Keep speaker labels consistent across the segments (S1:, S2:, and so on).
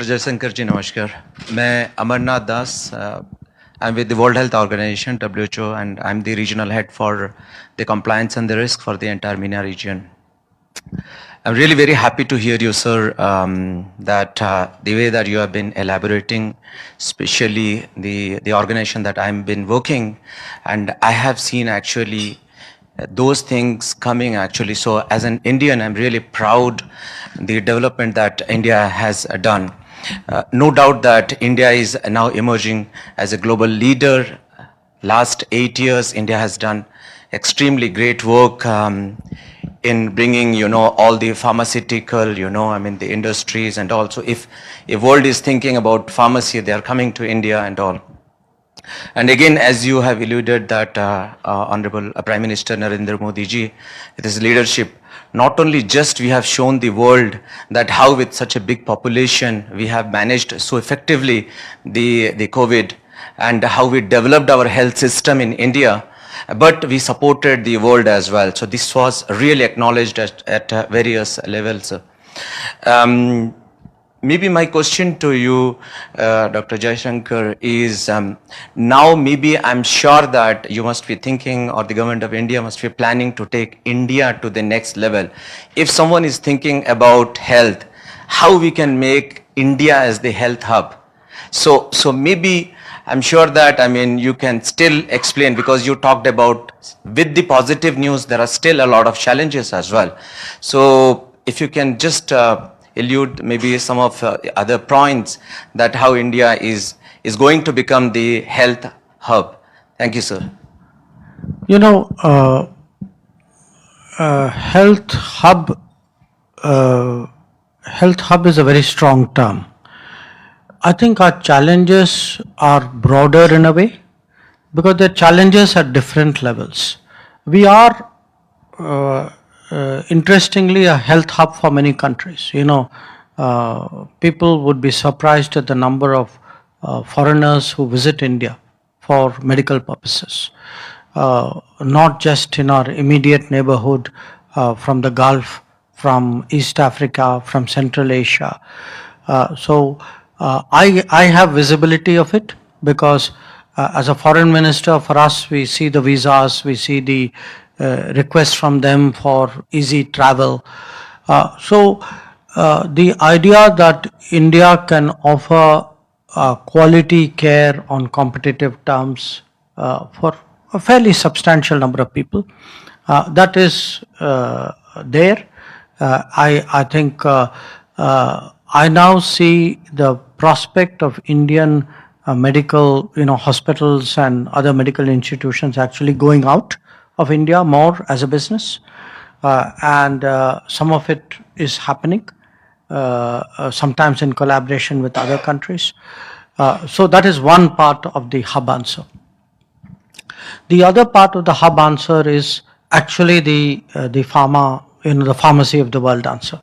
S1: Doctor Jaishankar जी नमस्कार. मैं अमरनाथ दास. I'm with the World Health Organization (WHO) and I'm the regional head for the compliance and the risk for the entire MENA region. I'm really very happy to hear you, sir, that the way that you have been elaborating, especially the organization that I've been working, and I have seen actually those things coming actually. So as an Indian, I'm really proud the development that India has done. No doubt that India is now emerging as a global leader. Last 8 years, India has done extremely great work in bringing, all the pharmaceutical, the industries, and also if a world is thinking about pharmacy, they are coming to India and all. And again, as you have alluded that Honorable Prime Minister Narendra Modi ji, with his leadership, not only just we have shown the world that how with such a big population we have managed so effectively the COVID and how we developed our health system in India, but we supported the world as well. So this was really acknowledged at various levels. Maybe my question to you, Dr. Jaishankar, is now maybe I'm sure that you must be thinking, or the government of India must be planning to take India to the next level. If someone is thinking about health, how we can make India as the health hub. So maybe I'm sure that, you can still explain, because you talked about with the positive news, there are still a lot of challenges as well. So if you can just elude maybe some of other points that how India is going to become the health hub. Thank you, sir.
S2: Health hub is a very strong term. I think our challenges are broader in a way, because the challenges at different levels. We are interestingly a health hub for many countries. People would be surprised at the number of foreigners who visit India for medical purposes, not just in our immediate neighborhood, from the Gulf, from East Africa, from Central Asia. I have visibility of it, because as a foreign minister, for us, we see the visas, we see the requests from them for easy travel. The idea that India can offer quality care on competitive terms for a fairly substantial number of people, that is there. I think I now see the prospect of Indian medical, hospitals and other medical institutions actually going out of India more as a business, and some of it is happening, sometimes in collaboration with other countries. So that is one part of the hub answer. The other part of the hub answer is actually the pharma, the pharmacy of the world answer.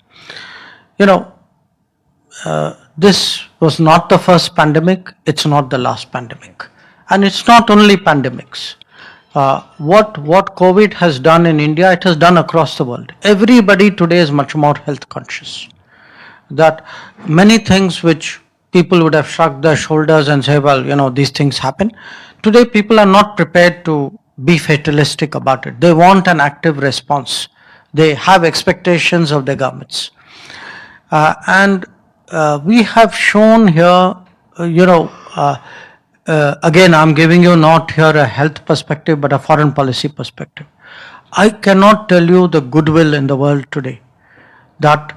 S2: This was not the first pandemic, it's not the last pandemic. And it's not only pandemics. What COVID has done in India, it has done across the world. Everybody today is much more health conscious. That many things which people would have shrugged their shoulders and say, well, these things happen. Today people are not prepared to be fatalistic about it. They want an active response. They have expectations of their governments. And we have shown here, again, I'm giving you not here a health perspective, but a foreign policy perspective. I cannot tell you the goodwill in the world today that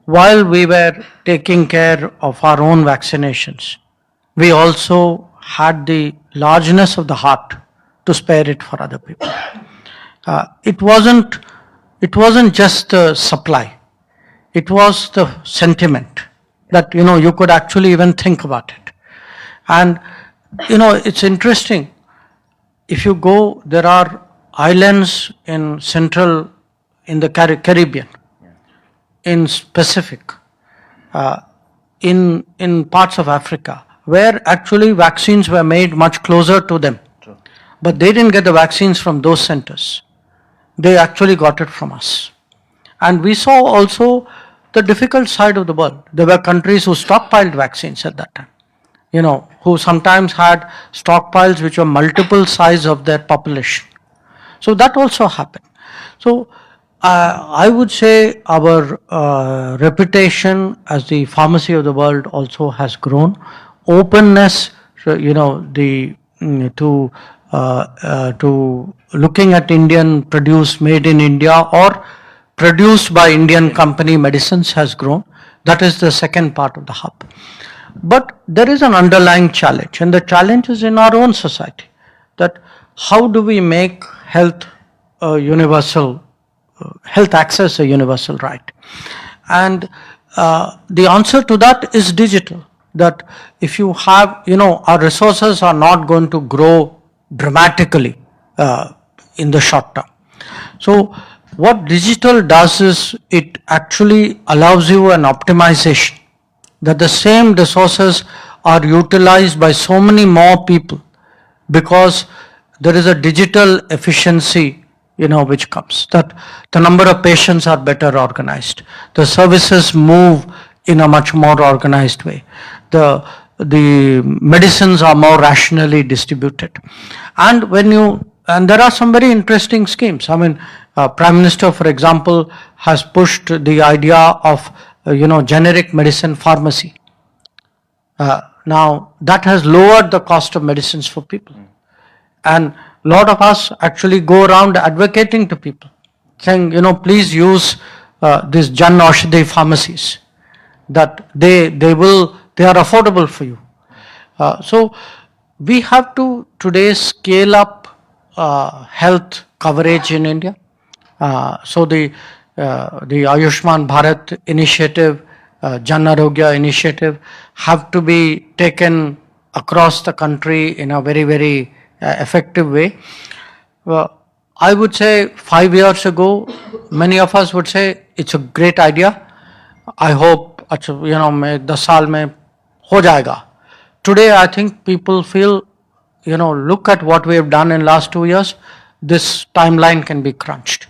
S2: while we were taking care of our own vaccinations, we also had the largeness of the heart to spare it for other people. It wasn't just the supply, it was the sentiment that, you could actually even think about it. And, it's interesting. If you go, there are islands in the Caribbean, in Pacific, in parts of Africa, where actually vaccines were made much closer to them. True. But they didn't get the vaccines from those centers. They actually got it from us. And we saw also the difficult side of the world. There were countries who stockpiled vaccines at that time, who sometimes had stockpiles which were multiple size of their population. So that also happened. So I would say our reputation as the pharmacy of the world also has grown. Openness, so, to looking at Indian produce, made in India or produced by Indian company medicines has grown. That is the second part of the hub. But there is an underlying challenge, and the challenge is in our own society, that how do we make health a universal, health access a universal right? And the answer to that is digital. That if you have, our resources are not going to grow dramatically in the short term. So what digital does is it actually allows you an optimization, that the same resources are utilized by so many more people because there is a digital efficiency, which comes, that the number of patients are better organized, the services move in a much more organized way, the medicines are more rationally distributed. And there are some very interesting schemes. I mean, Prime Minister, for example, has pushed the idea of generic medicine pharmacy. Now that has lowered the cost of medicines for people, and a lot of us actually go around advocating to people, saying, please use these Jan Aushadhi pharmacies, that they are affordable for you. So we have to today scale up health coverage in India. So the Ayushman Bharat initiative, Jan Arogya initiative have to be taken across the country in a very, very effective way. I would say 5 years ago, many of us would say it's a great idea. I hope, मैं 10 साल में हो जाएगा. Today, I think people feel, look at what we have done in last 2 years. This timeline can be crunched.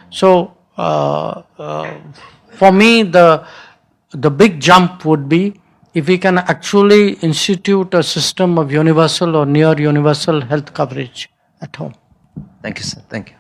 S2: So for me, the big jump would be if we can actually institute a system of universal or near universal health coverage at home.
S1: Thank you, sir. Thank you.